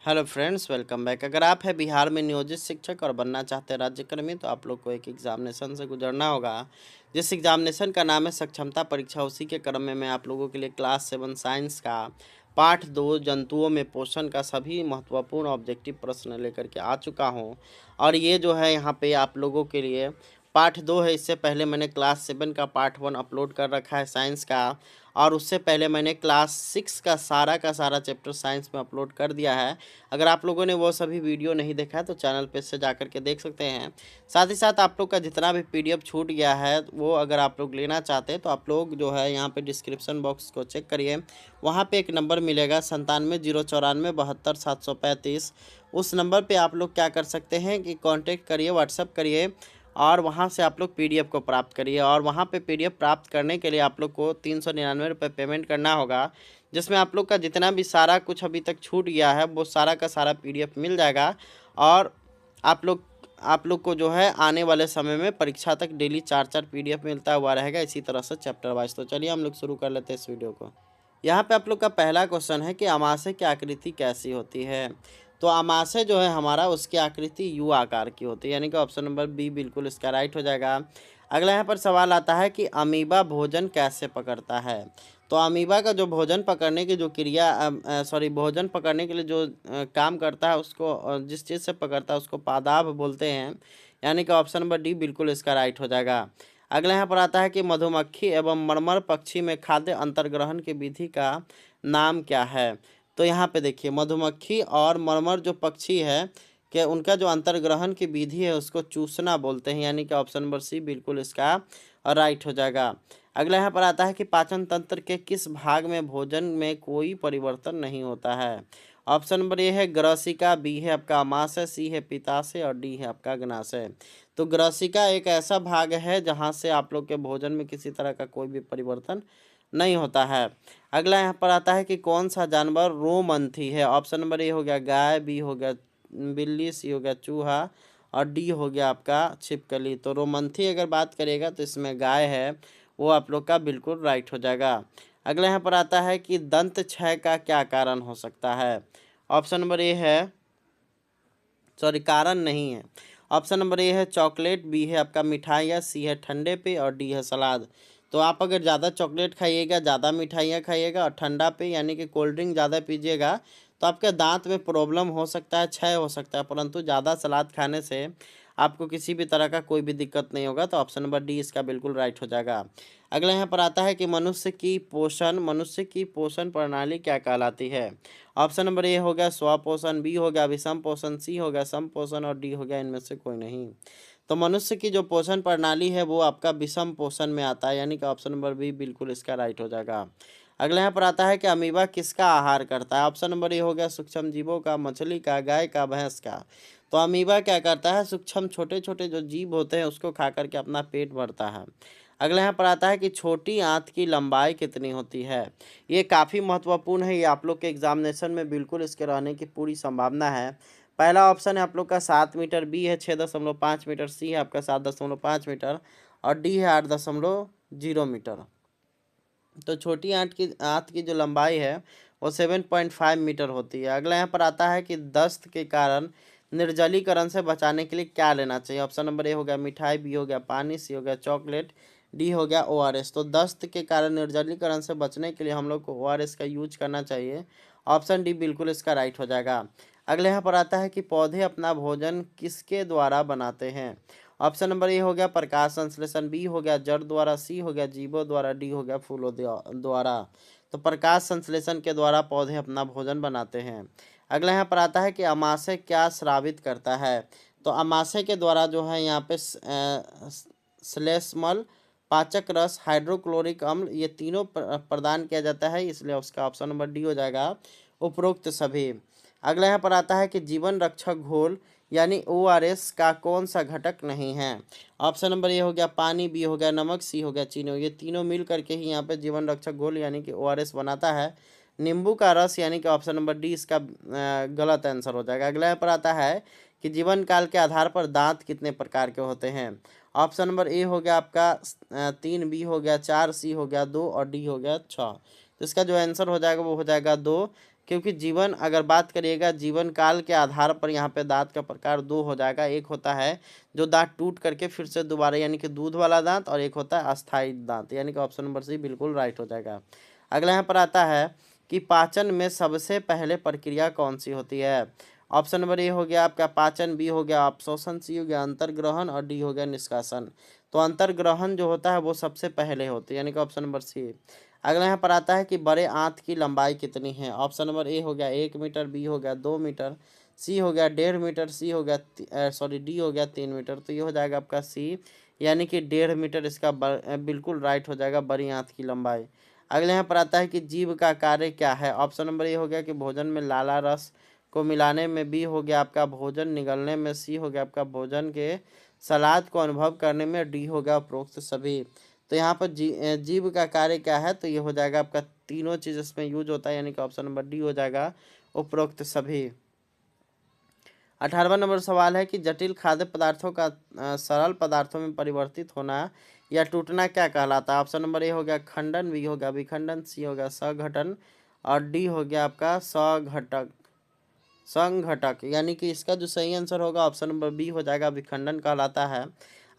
Hello friends, welcome back. अगर आप है बिहार में नियोजित शिक्षक और बनना चाहते हैं राज्यकर्मी, तो आप लोग को एक एग्जामिनेशन से गुजरना होगा। जिस एग्जामिनेशन का नाम है सक्षमता परीक्षा, उसी के क्रम में मैं आप लोगों के लिए क्लास 7 साइंस का पाठ 2 जंतुओं में पोषण का सभी महत्वपूर्ण ऑब्जेक्टिव प्रश्न लेकर के आ चुका हूँ। और ये जो है यहाँ पे आप लोगों के लिए पाठ 2 है। इससे पहले मैंने क्लास 7 का पार्ट 1 अपलोड कर रखा है साइंस का, और उससे पहले मैंने क्लास 6 का सारा चैप्टर साइंस में अपलोड कर दिया है। अगर आप लोगों ने वो सभी वीडियो नहीं देखा है तो चैनल पे से जा कर के देख सकते हैं। साथ ही साथ आप लोग का जितना भी पीडीएफ छूट गया है वो अगर आप लोग लेना चाहते हैं तो आप लोग जो है यहाँ पे डिस्क्रिप्शन बॉक्स को चेक करिए। वहाँ पे एक नंबर मिलेगा 97 094 72 735। उस नंबर पे आप लोग क्या कर सकते हैं कि कांटेक्ट करिए, व्हाट्सअप करिए, और वहाँ से आप लोग पीडीएफ को प्राप्त करिए। और वहाँ पे पीडीएफ प्राप्त करने के लिए आप लोग को 399 रुपये पेमेंट करना होगा, जिसमें आप लोग का जितना भी सारा कुछ अभी तक छूट गया है वो सारा का सारा पीडीएफ मिल जाएगा। और आप लोग को जो है आने वाले समय में परीक्षा तक डेली 4 पीडीएफ मिलता हुआ रहेगा, इसी तरह से चैप्टर वाइज। तो चलिए हम लोग शुरू कर लेते हैं इस वीडियो को। यहाँ पे आप लोग का पहला क्वेश्चन है कि अमाशय की आकृति कैसी होती है। तो अमाशय जो है हमारा, उसकी आकृति यू आकार की होती है, यानी कि ऑप्शन नंबर बी बिल्कुल इसका राइट हो जाएगा। अगला यहाँ पर सवाल आता है कि अमीबा भोजन कैसे पकड़ता है। तो अमीबा का जो भोजन पकड़ने की जो भोजन पकड़ने के लिए जो काम करता है, उसको जिस चीज़ से पकड़ता है उसको पादाप बोलते हैं, यानी कि ऑप्शन नंबर डी बिल्कुल इसका राइट हो जाएगा। अगला यहाँ पर आता है कि मधुमक्खी एवं मरमर पक्षी में खाद्य अंतर्ग्रहण की विधि का नाम क्या है। तो यहाँ पे देखिए, मधुमक्खी और मरमर जो पक्षी है कि उनका जो अंतर्ग्रहण की विधि है उसको चूसना बोलते हैं, यानी कि ऑप्शन नंबर सी बिल्कुल इसका राइट हो जाएगा। अगला यहाँ पर आता है कि पाचन तंत्र के किस भाग में भोजन में कोई परिवर्तन नहीं होता है। ऑप्शन नंबर ए है ग्रसिका, बी है आपका अमाशय, सी है पित्ताशय और डी है आपका अग्नाशय। तो ग्रसिका एक ऐसा भाग है जहाँ से आप लोग के भोजन में किसी तरह का कोई भी परिवर्तन नहीं होता है। अगला यहाँ पर आता है कि कौन सा जानवर रोमंथी है। ऑप्शन नंबर ए हो गया गाय, बी हो गया बिल्ली, सी हो गया चूहा और डी हो गया आपका छिपकली। तो रोमंथी अगर बात करेगा तो इसमें गाय है, वो आप लोग का बिल्कुल राइट हो जाएगा। अगला यहाँ पर आता है कि दंत क्षय का क्या कारण हो सकता है। ऑप्शन नंबर ए है, कारण नहीं है। ऑप्शन नंबर ए है चॉकलेट, बी है आपका मिठाइयाँ, सी है ठंडे पे और डी है सलाद। तो आप अगर ज़्यादा चॉकलेट खाइएगा, ज़्यादा मिठाइयाँ खाइएगा और ठंडा पे यानी कि कोल्ड ड्रिंक ज़्यादा पीजिएगा तो आपके दांत में प्रॉब्लम हो सकता है, क्षय हो सकता है, परंतु ज़्यादा सलाद खाने से आपको किसी भी तरह का कोई भी दिक्कत नहीं होगा। तो ऑप्शन नंबर डी इसका बिल्कुल राइट हो जाएगा। अगला यहाँ पर आता है कि मनुष्य की पोषण प्रणाली क्या कहलाती है। ऑप्शन नंबर ए हो गया स्वपोषण, बी हो गया विषम पोषण, सी हो गया सम पोषण और डी हो गया इनमें से कोई नहीं। तो मनुष्य की जो पोषण प्रणाली है वो आपका विषम पोषण में आता है, यानी कि ऑप्शन नंबर बी बिल्कुल इसका राइट हो जाएगा। अगला यहाँ पर आता है कि अमीबा किसका आहार करता है। ऑप्शन नंबर ए हो गया सूक्ष्म जीवों का, मछली का, गाय का, भैंस का। तो अमीबा क्या करता है, सूक्ष्म छोटे छोटे जो जीव होते हैं उसको खा करके अपना पेट भरता है। अगला यहाँ पर आता है कि छोटी आंत की लंबाई कितनी होती है। ये काफ़ी महत्वपूर्ण है, ये आप लोग के एग्जामिनेशन में बिल्कुल इसके रहने की पूरी संभावना है। पहला ऑप्शन है आप लोग का 7 मीटर, बी है 6.5 मीटर, सी है आपका 7.5 मीटर और डी है 8.0 मीटर। तो छोटी आंत की जो लंबाई है वो 7.5 मीटर होती है। अगला यहाँ पर आता है कि दस्त के कारण निर्जलीकरण से बचाने के लिए क्या लेना चाहिए। ऑप्शन नंबर ए हो गया मिठाई, बी हो गया पानी, सी हो गया चॉकलेट, डी हो गया ओआरएस। तो दस्त के कारण निर्जलीकरण से बचने के लिए हम लोग को ओआरएस का यूज करना चाहिए। ऑप्शन डी बिल्कुल इसका राइट हो जाएगा। अगले यहाँ पर आता है कि पौधे अपना भोजन किसके द्वारा बनाते हैं। ऑप्शन नंबर ए हो गया प्रकाश संश्लेषण, बी हो गया जड़ द्वारा, सी हो गया जीवों द्वारा, डी हो गया फूलों द्वारा। तो प्रकाश संश्लेषण के द्वारा पौधे अपना भोजन बनाते हैं। अगला यहाँ पर आता है कि अमाशय क्या स्रावित करता है। तो अमाशय के द्वारा जो है यहाँ पे श्लेष्मल, पाचक रस, हाइड्रोक्लोरिक अम्ल, ये तीनों प्रदान किया जाता है, इसलिए उसका ऑप्शन नंबर डी हो जाएगा उपरोक्त सभी। अगला यहाँ पर आता है कि जीवन रक्षक घोल यानी ओआरएस का कौन सा घटक नहीं है। ऑप्शन नंबर ए हो गया पानी, बी हो गया नमक, सी हो गया चीनी। ये तीनों मिल करके ही यहाँ पे जीवन रक्षक घोल यानी कि ओआरएस बनाता है। नींबू का रस यानी कि ऑप्शन नंबर डी इसका गलत आंसर हो जाएगा। अगला यहाँ पर आता है कि जीवन काल के आधार पर दांत कितने प्रकार के होते हैं। ऑप्शन नंबर ए हो गया आपका 3, बी हो गया 4, सी हो गया 2 और डी हो गया 6। तो इसका जो आंसर हो जाएगा वो हो जाएगा 2, क्योंकि जीवन अगर बात करिएगा जीवन काल के आधार पर यहाँ पे दांत का प्रकार दो हो जाएगा। एक होता है जो दांत टूट करके फिर से दोबारा यानी कि दूध वाला दांत, और एक होता है अस्थायी दांत, यानी कि ऑप्शन नंबर सी बिल्कुल राइट हो जाएगा। अगला यहाँ पर आता है कि पाचन में सबसे पहले प्रक्रिया कौन सी होती है। ऑप्शन नंबर ए हो गया आपका पाचन, बी हो गया अवशोषण, सी हो गया अंतर्ग्रहण और डी हो गया निष्कासन। तो अंतर्ग्रहण जो होता है वो सबसे पहले होती है, यानी कि ऑप्शन नंबर सी। अगला यहाँ पर आता है कि बड़े आंत की लंबाई कितनी है। ऑप्शन नंबर ए हो गया 1 मीटर, बी हो गया 2 मीटर, सी हो गया 1.5 मीटर, सी हो गया डी हो गया 3 मीटर। तो ये हो जाएगा आपका सी, यानी कि 1.5 मीटर इसका बिल्कुल राइट हो जाएगा बड़ी आंत की लंबाई। अगले यहाँ पर आता है कि जीभ का कार्य क्या है। ऑप्शन नंबर ए हो गया कि भोजन में लाला रस को मिलाने में, बी हो गया आपका भोजन निगलने में, सी हो गया आपका भोजन के सलाद को अनुभव करने में, डी हो गया उपरोक्त सभी। तो यहाँ पर जीभ का कार्य क्या है, तो ये हो जाएगा आपका तीनों चीज इसमें यूज होता है, यानी कि ऑप्शन नंबर डी हो जाएगा उपरोक्त सभी। 18वां नंबर सवाल है कि जटिल खाद्य पदार्थों का सरल पदार्थों में परिवर्तित होना या टूटना क्या कहलाता है। ऑप्शन नंबर ए हो गया खंडन, बी हो गया विखंडन, सी हो गया सघटन और डी हो गया आपका सघटक संघटक। यानी कि इसका जो सही आंसर होगा ऑप्शन नंबर बी हो जाएगा विखंडन कहलाता है।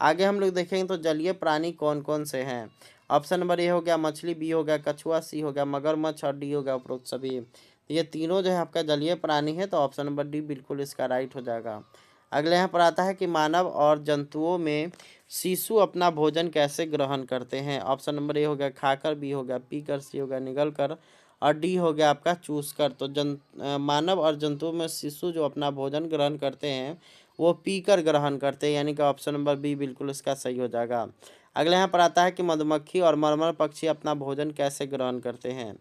आगे हम लोग देखेंगे तो जलीय प्राणी कौन कौन से हैं। ऑप्शन नंबर ए हो गया मछली, बी हो गया कछुआ, सी हो गया मगरमच्छ और डी हो गया उपरोक्त सभी। ये तीनों जो है आपका जलीय प्राणी है, तो ऑप्शन नंबर डी बिल्कुल इसका राइट हो जाएगा। अगले यहाँ पर आता है कि मानव और जंतुओं में शिशु अपना भोजन कैसे ग्रहण करते हैं। ऑप्शन नंबर ए हो गया खाकर, बी हो गया पीकर, सी हो गया निगल कर और डी हो गया आपका चूस कर। तो मानव और जंतुओं में शिशु जो अपना भोजन ग्रहण करते हैं वो पीकर ग्रहण करते हैं, यानी कि ऑप्शन नंबर बी बिल्कुल इसका सही हो जाएगा। अगले यहाँ पर आता है कि मधुमक्खी और मरमर पक्षी अपना भोजन कैसे ग्रहण करते हैं।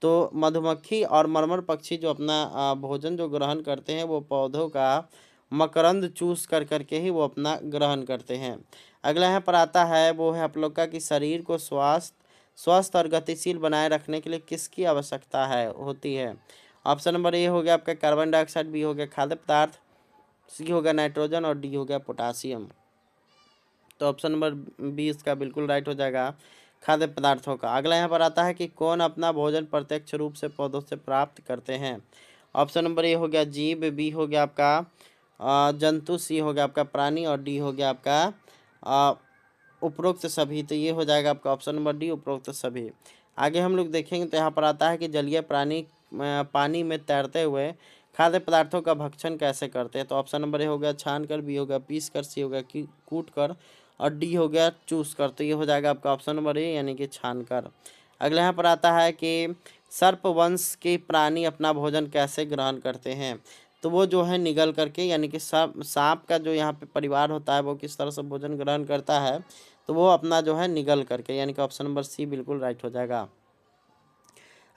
तो मधुमक्खी और मरमर पक्षी जो अपना भोजन जो ग्रहण करते हैं वो पौधों का मकरंद चूस कर करके ही वो अपना ग्रहण करते हैं। अगला यहाँ पर आता है वो है आप लोग का कि शरीर को स्वस्थ और गतिशील बनाए रखने के लिए किसकी आवश्यकता है होती है। ऑप्शन नंबर ए हो गया आपका कार्बन डाइऑक्साइड, बी हो गया खाद्य पदार्थ, सी हो गया नाइट्रोजन और डी हो गया पोटासियम। तो ऑप्शन नंबर बी इसका बिल्कुल राइट हो जाएगा खाद्य पदार्थों का। अगला यहाँ पर आता है कि कौन अपना भोजन प्रत्यक्ष रूप से पौधों से प्राप्त करते हैं। ऑप्शन नंबर ए हो गया जीव, बी हो गया आपका जंतु, सी हो गया आपका प्राणी और डी हो गया आपका उपरोक्त सभी। तो ये हो जाएगा आपका ऑप्शन नंबर डी उपरोक्त सभी। आगे हम लोग देखेंगे तो यहाँ पर आता है कि जलीय प्राणी पानी में तैरते हुए खाद्य पदार्थों का भक्षण कैसे करते हैं। तो ऑप्शन नंबर ए हो गया छान कर, बी हो गया पीस कर, सी हो गया कूट कर और डी हो गया चूस कर। तो ये हो जाएगा आपका ऑप्शन नंबर ए यानी कि छान कर। अगला यहाँ पर आता है कि सर्प वंश के प्राणी अपना भोजन कैसे ग्रहण करते हैं। तो वो जो है निगल करके, यानी कि सांप का जो यहाँ पे परिवार होता है वो किस तरह से भोजन ग्रहण करता है, तो वो अपना जो है निगल करके, यानी कि ऑप्शन नंबर सी बिल्कुल राइट हो जाएगा।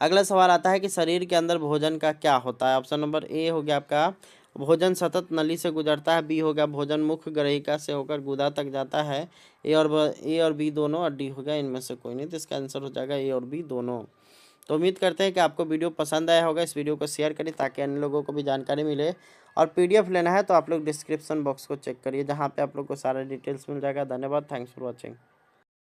अगला सवाल आता है कि शरीर के अंदर भोजन का क्या होता है। ऑप्शन नंबर ए हो गया आपका भोजन सतत नली से गुजरता है, बी हो गया भोजन मुख्य ग्रहिका से होकर गुदा तक जाता है, ए और बी दोनों और डी हो गया इनमें से कोई नहीं। तो इसका आंसर हो जाएगा ए और बी दोनों। तो उम्मीद करते हैं कि आपको वीडियो पसंद आया होगा। इस वीडियो को शेयर करें ताकि अन्य लोगों को भी जानकारी मिले, और पीडीएफ लेना है तो आप लोग डिस्क्रिप्शन बॉक्स को चेक करिए, जहाँ पे आप लोग को सारा डिटेल्स मिल जाएगा। धन्यवाद, थैंक्स फॉर वॉचिंग।